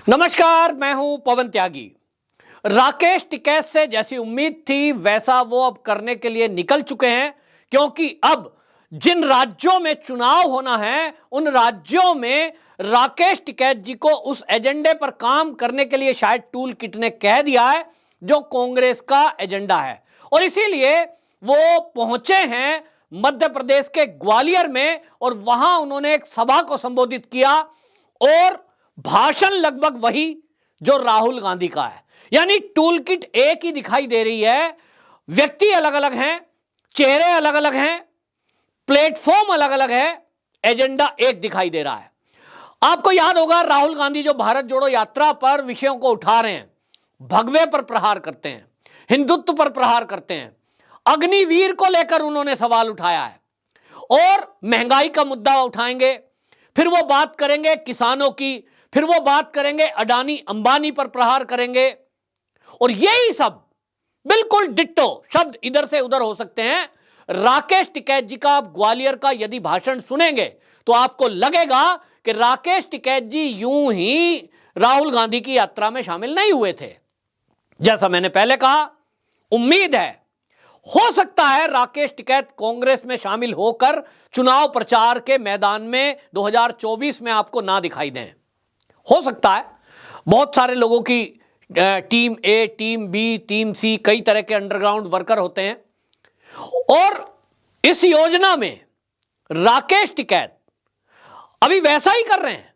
नमस्कार, मैं हूं पवन त्यागी। राकेश टिकैत से जैसी उम्मीद थी वैसा वो अब करने के लिए निकल चुके हैं, क्योंकि अब जिन राज्यों में चुनाव होना है उन राज्यों में राकेश टिकैत जी को उस एजेंडे पर काम करने के लिए शायद टूल किट ने कह दिया है जो कांग्रेस का एजेंडा है। और इसीलिए वो पहुंचे हैं मध्य प्रदेश के ग्वालियर में और वहां उन्होंने एक सभा को संबोधित किया और भाषण लगभग वही जो राहुल गांधी का है, यानी टूल किट एक ही दिखाई दे रही है। व्यक्ति अलग अलग हैं, चेहरे अलग अलग हैं, प्लेटफॉर्म अलग अलग है, एजेंडा एक दिखाई दे रहा है। आपको याद होगा राहुल गांधी जो भारत जोड़ो यात्रा पर विषयों को उठा रहे हैं, भगवे पर प्रहार करते हैं, हिंदुत्व पर प्रहार करते हैं, अग्निवीर को लेकर उन्होंने सवाल उठाया है और महंगाई का मुद्दा उठाएंगे, फिर वो बात करेंगे किसानों की, फिर वो बात करेंगे अडानी अंबानी पर प्रहार करेंगे। और यही सब बिल्कुल डिट्टो शब्द इधर से उधर हो सकते हैं। राकेश टिकैत जी का आप ग्वालियर का यदि भाषण सुनेंगे तो आपको लगेगा कि राकेश टिकैत जी यूं ही राहुल गांधी की यात्रा में शामिल नहीं हुए थे। जैसा मैंने पहले कहा, उम्मीद है हो सकता है राकेश टिकैत कांग्रेस में शामिल होकर चुनाव प्रचार के मैदान में 2024 में आपको ना दिखाई दें। हो सकता है, बहुत सारे लोगों की टीम ए, टीम बी, टीम सी, कई तरह के अंडरग्राउंड वर्कर होते हैं और इस योजना में राकेश टिकैत अभी वैसा ही कर रहे हैं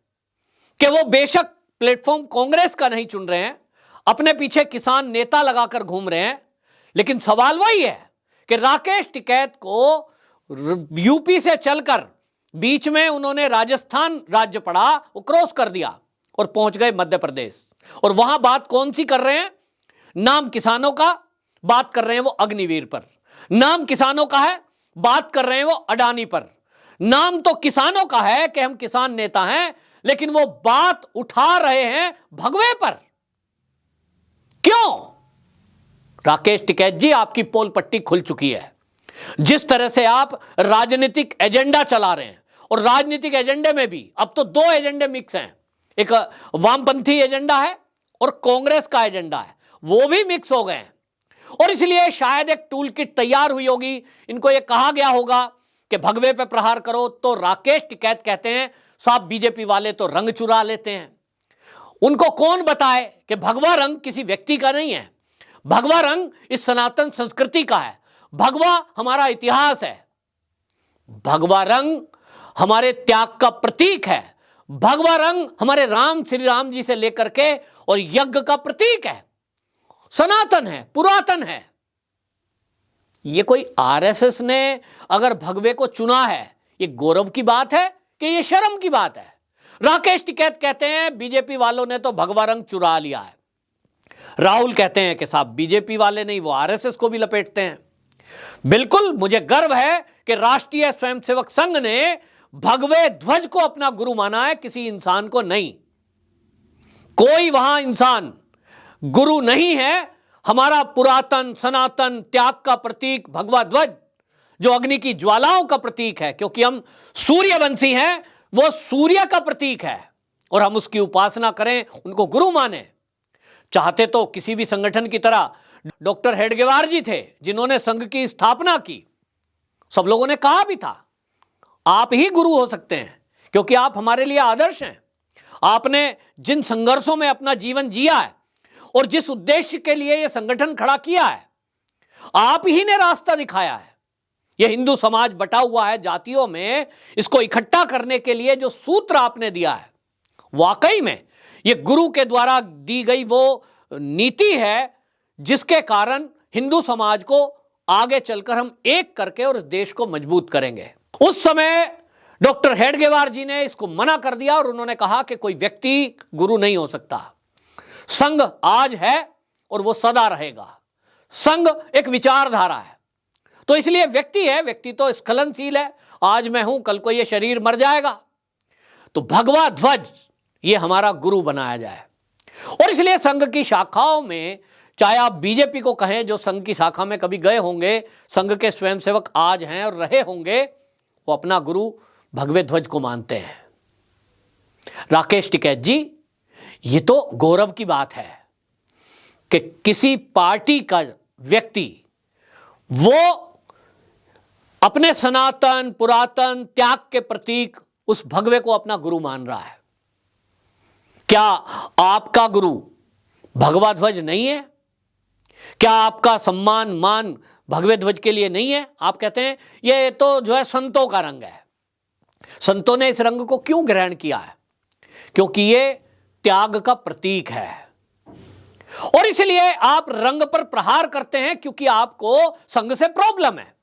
कि वो बेशक प्लेटफॉर्म कांग्रेस का नहीं चुन रहे हैं, अपने पीछे किसान नेता लगाकर घूम रहे हैं, लेकिन सवाल वही है कि राकेश टिकैत को यूपी से चलकर बीच में उन्होंने राजस्थान राज्य पढ़ा, वो क्रॉस कर दिया और पहुंच गए मध्य प्रदेश। और वहां बात कौन सी कर रहे हैं? नाम किसानों का, बात कर रहे हैं वो अग्निवीर पर। नाम किसानों का है, बात कर रहे हैं वो अडानी पर। नाम तो किसानों का है कि हम किसान नेता हैं, लेकिन वो बात उठा रहे हैं भगवे पर। क्यों? राकेश टिकैत जी, आपकी पोल पट्टी खुल चुकी है। जिस तरह से आप राजनीतिक एजेंडा चला रहे हैं, और राजनीतिक एजेंडे में भी अब तो दो एजेंडे मिक्स हैं, एक वामपंथी एजेंडा है और कांग्रेस का एजेंडा है, वो भी मिक्स हो गए हैं। और इसलिए शायद एक टूल किट तैयार हुई होगी, इनको यह कहा गया होगा कि भगवे पे प्रहार करो, तो राकेश टिकैत कहते हैं साहब बीजेपी वाले तो रंग चुरा लेते हैं। उनको कौन बताए कि भगवा रंग किसी व्यक्ति का नहीं है, भगवा रंग इस सनातन संस्कृति का है, भगवा हमारा इतिहास है, भगवा रंग हमारे त्याग का प्रतीक है, भगवा रंग हमारे राम श्री राम जी से लेकर के और यज्ञ का प्रतीक है, सनातन है, पुरातन है। ये कोई आरएसएस ने अगर भगवे को चुना है, ये गौरव की बात है कि ये शर्म की बात है? राकेश टिकैत कहते हैं बीजेपी वालों ने तो भगवा रंग चुरा लिया है। राहुल कहते हैं कि साहब बीजेपी वाले नहीं, वो आरएसएस को भी लपेटते हैं। बिल्कुल, मुझे गर्व है कि राष्ट्रीय स्वयंसेवक संघ ने भगवे ध्वज को अपना गुरु माना है, किसी इंसान को नहीं। कोई वहां इंसान गुरु नहीं है। हमारा पुरातन सनातन त्याग का प्रतीक भगवा ध्वज, जो अग्नि की ज्वालाओं का प्रतीक है, क्योंकि हम सूर्यवंशी हैं, वो सूर्य का प्रतीक है और हम उसकी उपासना करें, उनको गुरु माने। चाहते तो किसी भी संगठन की तरह डॉक्टर हेडगेवार जी थे जिन्होंने संघ की स्थापना की। सब लोगों ने कहा भी था आप ही गुरु हो सकते हैं, क्योंकि आप हमारे लिए आदर्श हैं। आपने जिन संघर्षों में अपना जीवन जिया है और जिस उद्देश्य के लिए यह संगठन खड़ा किया है, आप ही ने रास्ता दिखाया है। यह हिंदू समाज बटा हुआ है जातियों में, इसको इकट्ठा करने के लिए जो सूत्र आपने दिया है, वाकई में यह गुरु के द्वारा दी गई वो नीति है जिसके कारण हिंदू समाज को आगे चलकर हम एक करके और इस देश को मजबूत करेंगे। उस समय डॉक्टर हेडगेवार जी ने इसको मना कर दिया और उन्होंने कहा कि कोई व्यक्ति गुरु नहीं हो सकता। संघ आज है और वो सदा रहेगा। संघ एक विचारधारा है, तो इसलिए व्यक्ति है, व्यक्ति तो स्खलनशील है, आज मैं हूं कल को ये शरीर मर जाएगा, तो भगवा ध्वज ये हमारा गुरु बनाया जाए। और इसलिए संघ की शाखाओं में, चाहे आप बीजेपी को कहें जो संघ की शाखा में कभी गए होंगे, संघ के स्वयंसेवक आज हैं और रहे होंगे, वो अपना गुरु भगवे ध्वज को मानते हैं। राकेश टिकैत जी ये तो गौरव की बात है कि किसी पार्टी का व्यक्ति वो अपने सनातन पुरातन त्याग के प्रतीक उस भगवे को अपना गुरु मान रहा है। क्या आपका गुरु भगवा ध्वज नहीं है? क्या आपका सम्मान मान भगवे ध्वज के लिए नहीं है? आप कहते हैं ये तो जो है संतों का रंग है। संतों ने इस रंग को क्यों ग्रहण किया है? क्योंकि ये त्याग का प्रतीक है और इसलिए आप रंग पर प्रहार करते हैं, क्योंकि आपको संघ से प्रॉब्लम है।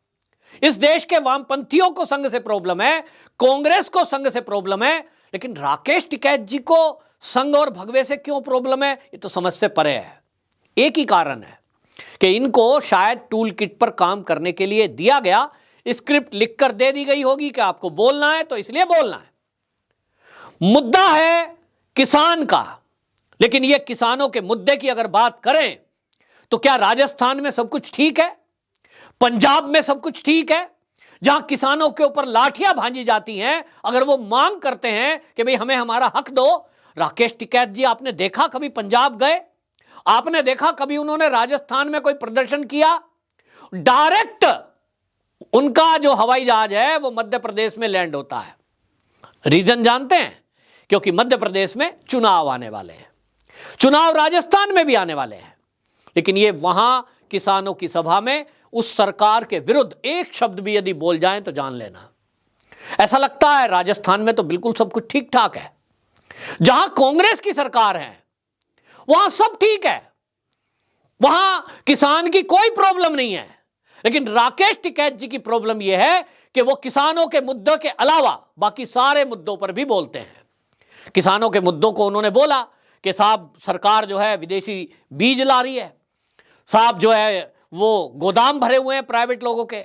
इस देश के वामपंथियों को संघ से प्रॉब्लम है, कांग्रेस को संघ से प्रॉब्लम है, लेकिन राकेश टिकैत जी को संघ और भगवे से क्यों प्रॉब्लम है? ये तो समझ से परे है। एक ही कारण है कि इनको शायद टूल किट पर काम करने के लिए दिया गया, स्क्रिप्ट लिखकर दे दी गई होगी कि आपको बोलना है तो इसलिए बोलना है। मुद्दा है किसान का, लेकिन यह किसानों के मुद्दे की अगर बात करें तो क्या राजस्थान में सब कुछ ठीक है? पंजाब में सब कुछ ठीक है? जहां किसानों के ऊपर लाठियां भांजी जाती हैं, अगर वो मांग करते हैं कि भाई हमें हमारा हक दो। राकेश टिकैत जी आपने देखा कभी पंजाब गए? आपने देखा कभी उन्होंने राजस्थान में कोई प्रदर्शन किया? डायरेक्ट उनका जो हवाई जहाज है वो मध्य प्रदेश में लैंड होता है। रीजन जानते हैं? क्योंकि मध्य प्रदेश में चुनाव आने वाले हैं, चुनाव राजस्थान में भी आने वाले हैं, लेकिन ये वहां किसानों की सभा में उस सरकार के विरुद्ध एक शब्द भी यदि बोल जाएं तो जान लेना। ऐसा लगता है राजस्थान में तो बिल्कुल सब कुछ ठीक ठाक है, जहां कांग्रेस की सरकार है वहां सब ठीक है, वहां किसान की कोई प्रॉब्लम नहीं है। लेकिन राकेश टिकैत जी की प्रॉब्लम यह है कि वो किसानों के मुद्दों के अलावा बाकी सारे मुद्दों पर भी बोलते हैं। किसानों के मुद्दों को उन्होंने बोला कि साहब सरकार जो है विदेशी बीज ला रही है, साहब जो है वो गोदाम भरे हुए हैं प्राइवेट लोगों के।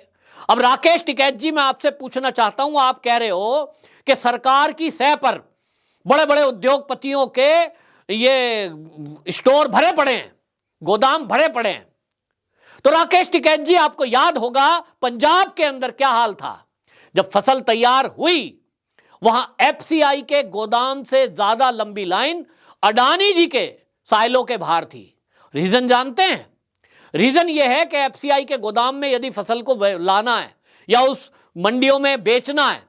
अब राकेश टिकैत जी मैं आपसे पूछना चाहता हूं, आप कह रहे हो कि सरकार की सह पर बड़े बड़े उद्योगपतियों के ये स्टोर भरे पड़े हैं, गोदाम भरे पड़े हैं, तो राकेश टिकैत जी आपको याद होगा पंजाब के अंदर क्या हाल था। जब फसल तैयार हुई वहां एफसीआई के गोदाम से ज्यादा लंबी लाइन अडानी जी के साइलों के बाहर थी। रीजन जानते हैं? रीजन यह है कि एफसीआई के गोदाम में यदि फसल को लाना है या उस मंडियों में बेचना है,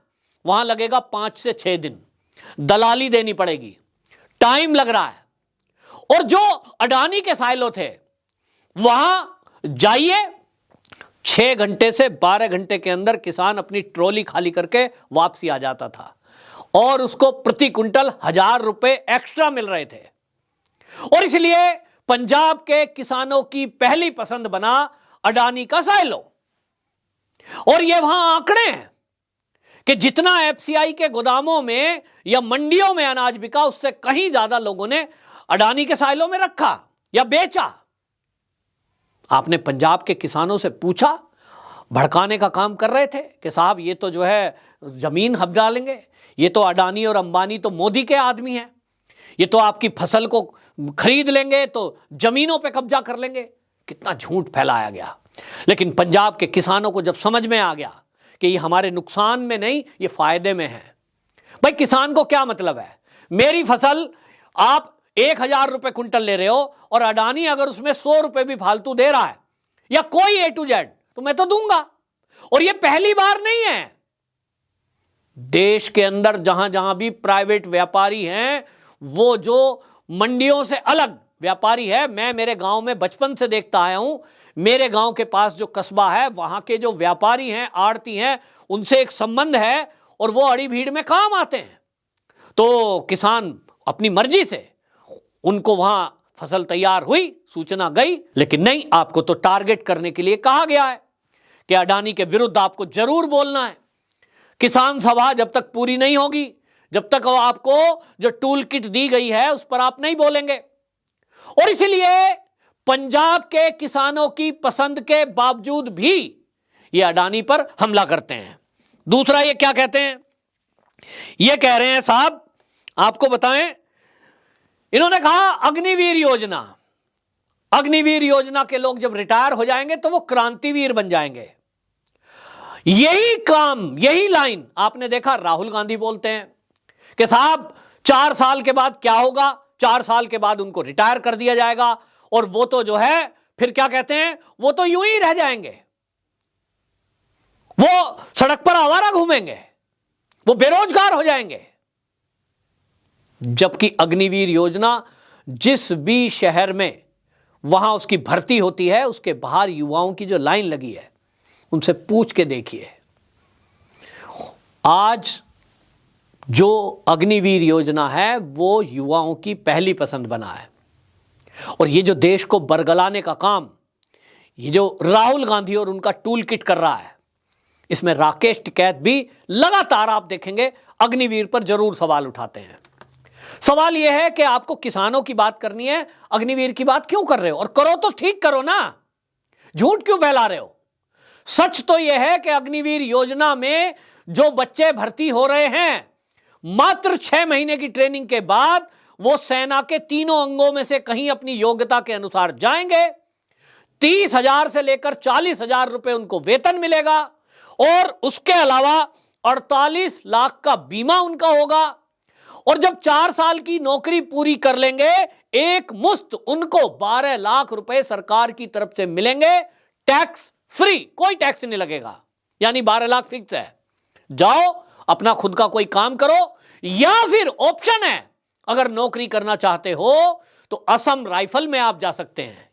वहां लगेगा 5 से 6 दिन, दलाली देनी पड़ेगी, टाइम लग रहा है। और जो अडानी के साइलो थे वहां जाइए 6 घंटे से 12 घंटे के अंदर किसान अपनी ट्रॉली खाली करके वापसी आ जाता था और उसको प्रति क्विंटल 1000 रुपए एक्स्ट्रा मिल रहे थे। और इसलिए पंजाब के किसानों की पहली पसंद बना अडानी का साइलो। और ये वहां आंकड़े हैं कि जितना एफसीआई के गोदामों में या मंडियों में अनाज बिका, उससे कहीं ज्यादा लोगों ने अडानी के साइलों में रखा या बेचा। आपने पंजाब के किसानों से पूछा? भड़काने का काम कर रहे थे कि साहब ये तो जो है जमीन हब डालेंगे, ये तो अडानी और अंबानी तो मोदी के आदमी हैं, ये तो आपकी फसल को खरीद लेंगे तो जमीनों पे कब्जा कर लेंगे। कितना झूठ फैलाया गया। लेकिन पंजाब के किसानों को जब समझ में आ गया कि ये हमारे नुकसान में नहीं, ये फायदे में है। भाई किसान को क्या मतलब है, मेरी फसल आप 1000 रुपए क्विंटल ले रहे हो और अडानी अगर उसमें 100 रुपए भी फालतू दे रहा है या कोई A to Z, तो मैं तो दूंगा। और ये पहली बार नहीं है, देश के अंदर जहां जहां भी प्राइवेट व्यापारी हैं, वो जो मंडियों से अलग व्यापारी है, मैं मेरे गांव में बचपन से देखता आया हूं, मेरे गांव के पास जो कस्बा है वहां के जो व्यापारी हैं, आड़ती हैं, उनसे एक संबंध है और वो अड़ी भीड़ में काम आते हैं। तो किसान अपनी मर्जी से, उनको वहां फसल तैयार हुई, सूचना गई, लेकिन नहीं, आपको तो टारगेट करने के लिए कहा गया है कि अडानी के विरुद्ध आपको जरूर बोलना है। किसान सभा जब तक पूरी नहीं होगी, जब तक आपको जो टूल किट दी गई है उस पर आप नहीं बोलेंगे। और इसलिए पंजाब के किसानों की पसंद के बावजूद भी ये अडानी पर हमला करते हैं। दूसरा ये क्या कहते हैं, ये कह रहे हैं साहब आपको बताएं, इन्होंने कहा अग्निवीर योजना, अग्निवीर योजना के लोग जब रिटायर हो जाएंगे तो वो क्रांतिवीर बन जाएंगे। यही काम, यही लाइन आपने देखा राहुल गांधी बोलते हैं कि साहब 4 साल के बाद क्या होगा, 4 साल के बाद उनको रिटायर कर दिया जाएगा और वो तो जो है फिर क्या कहते हैं, वो तो यूं ही रह जाएंगे, वो सड़क पर आवारा घूमेंगे, वो बेरोजगार हो जाएंगे। जबकि अग्निवीर योजना जिस भी शहर में वहां उसकी भर्ती होती है, उसके बाहर युवाओं की जो लाइन लगी है, उनसे पूछ के देखिए। आज जो अग्निवीर योजना है वो युवाओं की पहली पसंद बना है। और ये जो देश को बरगलाने का काम ये जो राहुल गांधी और उनका टूल किट कर रहा है, इसमें राकेश टिकैत भी लगातार आप देखेंगे अग्निवीर पर जरूर सवाल उठाते हैं। सवाल यह है कि आपको किसानों की बात करनी है, अग्निवीर की बात क्यों कर रहे हो? और करो तो ठीक करो ना, झूठ क्यों फैला रहे हो? सच तो यह है कि अग्निवीर योजना में जो बच्चे भर्ती हो रहे हैं, मात्र 6 महीने की ट्रेनिंग के बाद वो सेना के तीनों अंगों में से कहीं अपनी योग्यता के अनुसार जाएंगे। 30,000 से लेकर 40,000 रुपए उनको वेतन मिलेगा और उसके अलावा 48 लाख का बीमा उनका होगा। और जब 4 साल की नौकरी पूरी कर लेंगे, एक मुश्त उनको 12 लाख रुपए सरकार की तरफ से मिलेंगे, टैक्स फ्री, कोई टैक्स नहीं लगेगा, यानी 12 लाख फिक्स है। जाओ अपना खुद का कोई काम करो, या फिर ऑप्शन है, अगर नौकरी करना चाहते हो तो असम राइफल में आप जा सकते हैं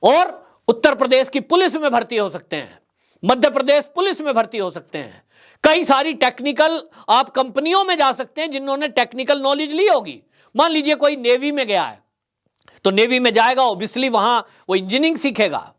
और उत्तर प्रदेश की पुलिस में भर्ती हो सकते हैं, मध्य प्रदेश पुलिस में भर्ती हो सकते हैं, कई सारी टेक्निकल आप कंपनियों में जा सकते हैं जिन्होंने टेक्निकल नॉलेज ली होगी। मान लीजिए कोई नेवी में गया है तो नेवी में जाएगा, ऑब्वियसली वहां वो इंजीनियरिंग सीखेगा।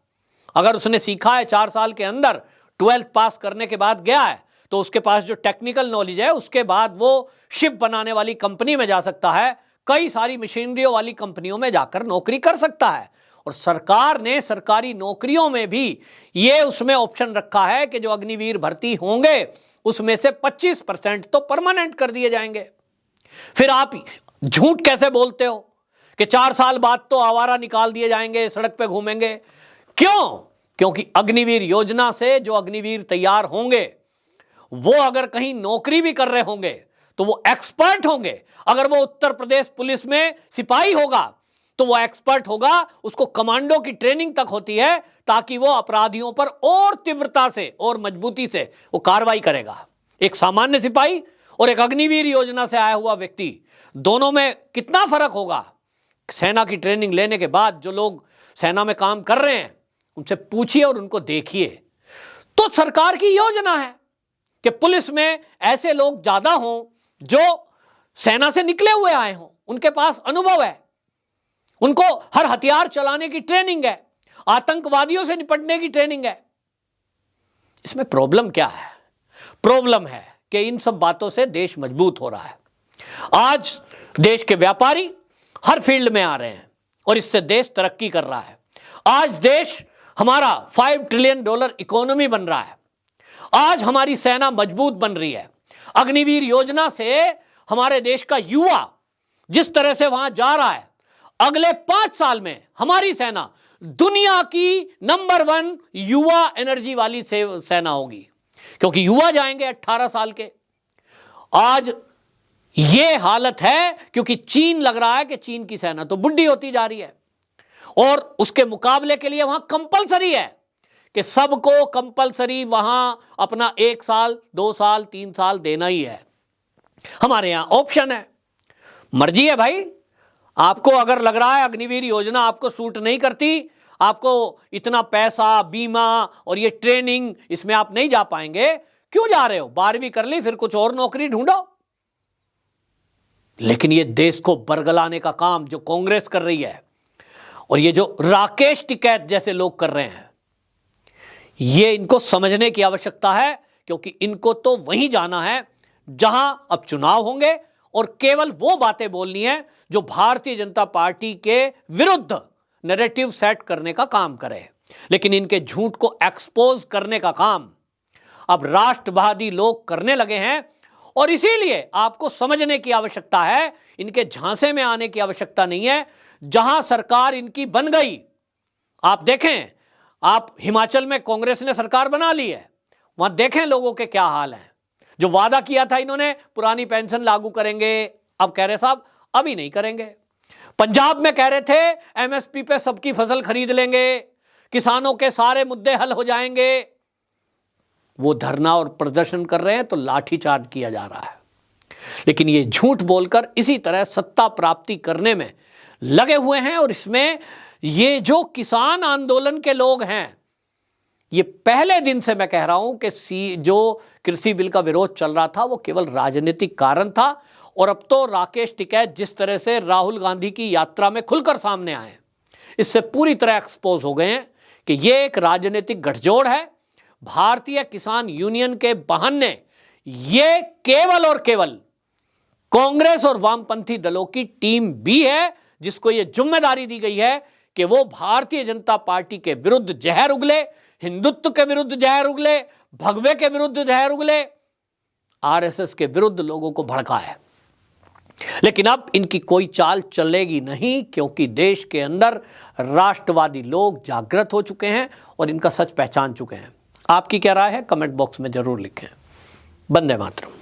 अगर उसने सीखा है 4 साल के अंदर, 12th पास करने के बाद गया है, तो उसके पास जो टेक्निकल नॉलेज है, उसके बाद वो शिप बनाने वाली कंपनी में जा सकता है, कई सारी मशीनरियों वाली कंपनियों में जाकर नौकरी कर सकता है। और सरकार ने सरकारी नौकरियों में भी ये उसमें ऑप्शन रखा है कि जो अग्निवीर भर्ती होंगे उसमें से 25% तो परमानेंट कर दिए जाएंगे। फिर आप झूठ कैसे बोलते हो कि 4 साल बाद तो आवारा निकाल दिए जाएंगे, सड़क पे घूमेंगे? क्यों? क्योंकि अग्निवीर योजना से जो अग्निवीर तैयार होंगे वो अगर कहीं नौकरी भी कर रहे होंगे तो वो एक्सपर्ट होंगे। अगर वो उत्तर प्रदेश पुलिस में सिपाही होगा तो वो एक्सपर्ट होगा, उसको कमांडो की ट्रेनिंग तक होती है ताकि वो अपराधियों पर और तीव्रता से और मजबूती से वो कार्रवाई करेगा। एक सामान्य सिपाही और एक अग्निवीर योजना से आया हुआ व्यक्ति, दोनों में कितना फर्क होगा? सेना की ट्रेनिंग लेने के बाद जो लोग सेना में काम कर रहे हैं उनसे पूछिए और उनको देखिए। तो सरकार की योजना है कि पुलिस में ऐसे लोग ज्यादा हों जो सेना से निकले हुए आए हों, उनके पास अनुभव है, उनको हर हथियार चलाने की ट्रेनिंग है, आतंकवादियों से निपटने की ट्रेनिंग है। इसमें प्रॉब्लम क्या है? प्रॉब्लम है कि इन सब बातों से देश मजबूत हो रहा है। आज देश के व्यापारी हर फील्ड में आ रहे हैं और इससे देश तरक्की कर रहा है। आज देश हमारा $5 ट्रिलियन इकोनॉमी बन रहा है। आज हमारी सेना मजबूत बन रही है। अग्निवीर योजना से हमारे देश का युवा जिस तरह से वहां जा रहा है, अगले 5 साल में हमारी सेना दुनिया की नंबर 1 युवा एनर्जी वाली सेना होगी, क्योंकि युवा जाएंगे 18 साल के। आज ये हालत है क्योंकि चीन लग रहा है कि चीन की सेना तो बुढ़ी होती जा रही है और उसके मुकाबले के लिए वहां कंपलसरी है कि सबको कंपलसरी वहां अपना 1 साल 2 साल 3 साल देना ही है। हमारे यहां ऑप्शन है, मर्जी है भाई। आपको अगर लग रहा है अग्निवीर योजना आपको सूट नहीं करती, आपको इतना पैसा, बीमा और ये ट्रेनिंग, इसमें आप नहीं जा पाएंगे, क्यों जा रहे हो? 12वीं कर ली, फिर कुछ और नौकरी ढूंढो। लेकिन ये देश को बरगलाने का काम जो कांग्रेस कर रही है और ये जो राकेश टिकैत जैसे लोग कर रहे हैं, ये इनको समझने की आवश्यकता है, क्योंकि इनको तो वहीं जाना है जहां अब चुनाव होंगे और केवल वो बातें बोलनी है जो भारतीय जनता पार्टी के विरुद्ध नैरेटिव सेट करने का काम करे। लेकिन इनके झूठ को एक्सपोज करने का काम अब राष्ट्रवादी लोग करने लगे हैं और इसीलिए आपको समझने की आवश्यकता है, इनके झांसे में आने की आवश्यकता नहीं है। जहां सरकार इनकी बन गई, आप देखें, आप हिमाचल में कांग्रेस ने सरकार बना ली है, वहां देखें लोगों के क्या हाल है। जो वादा किया था इन्होंने पुरानी पेंशन लागू करेंगे, अब कह रहे साहब अभी नहीं करेंगे। पंजाब में कह रहे थे एमएसपी पे सबकी फसल खरीद लेंगे, किसानों के सारे मुद्दे हल हो जाएंगे। वो धरना और प्रदर्शन कर रहे हैं तो लाठीचार्ज किया जा रहा है। लेकिन ये झूठ बोलकर इसी तरह सत्ता प्राप्ति करने में लगे हुए हैं। और इसमें ये जो किसान आंदोलन के लोग हैं, ये पहले दिन से मैं कह रहा हूं कि जो कृषि बिल का विरोध चल रहा था वो केवल राजनीतिक कारण था। और अब तो राकेश टिकैत जिस तरह से राहुल गांधी की यात्रा में खुलकर सामने आए, इससे पूरी तरह एक्सपोज हो गए हैं कि ये एक राजनीतिक गठजोड़ है। भारतीय किसान यूनियन के बहाने ये केवल और केवल कांग्रेस और वामपंथी दलों की टीम भी है, जिसको ये जिम्मेदारी दी गई है कि वो भारतीय जनता पार्टी के विरुद्ध जहर उगले, हिंदुत्व के विरुद्ध जहर उगले, भगवे के विरुद्ध जहर उगले, आरएसएस के विरुद्ध लोगों को भड़काए। लेकिन अब इनकी कोई चाल चलेगी नहीं, क्योंकि देश के अंदर राष्ट्रवादी लोग जागृत हो चुके हैं और इनका सच पहचान चुके हैं। आपकी क्या राय है? कमेंट बॉक्स में जरूर लिखें। वंदे मातरम।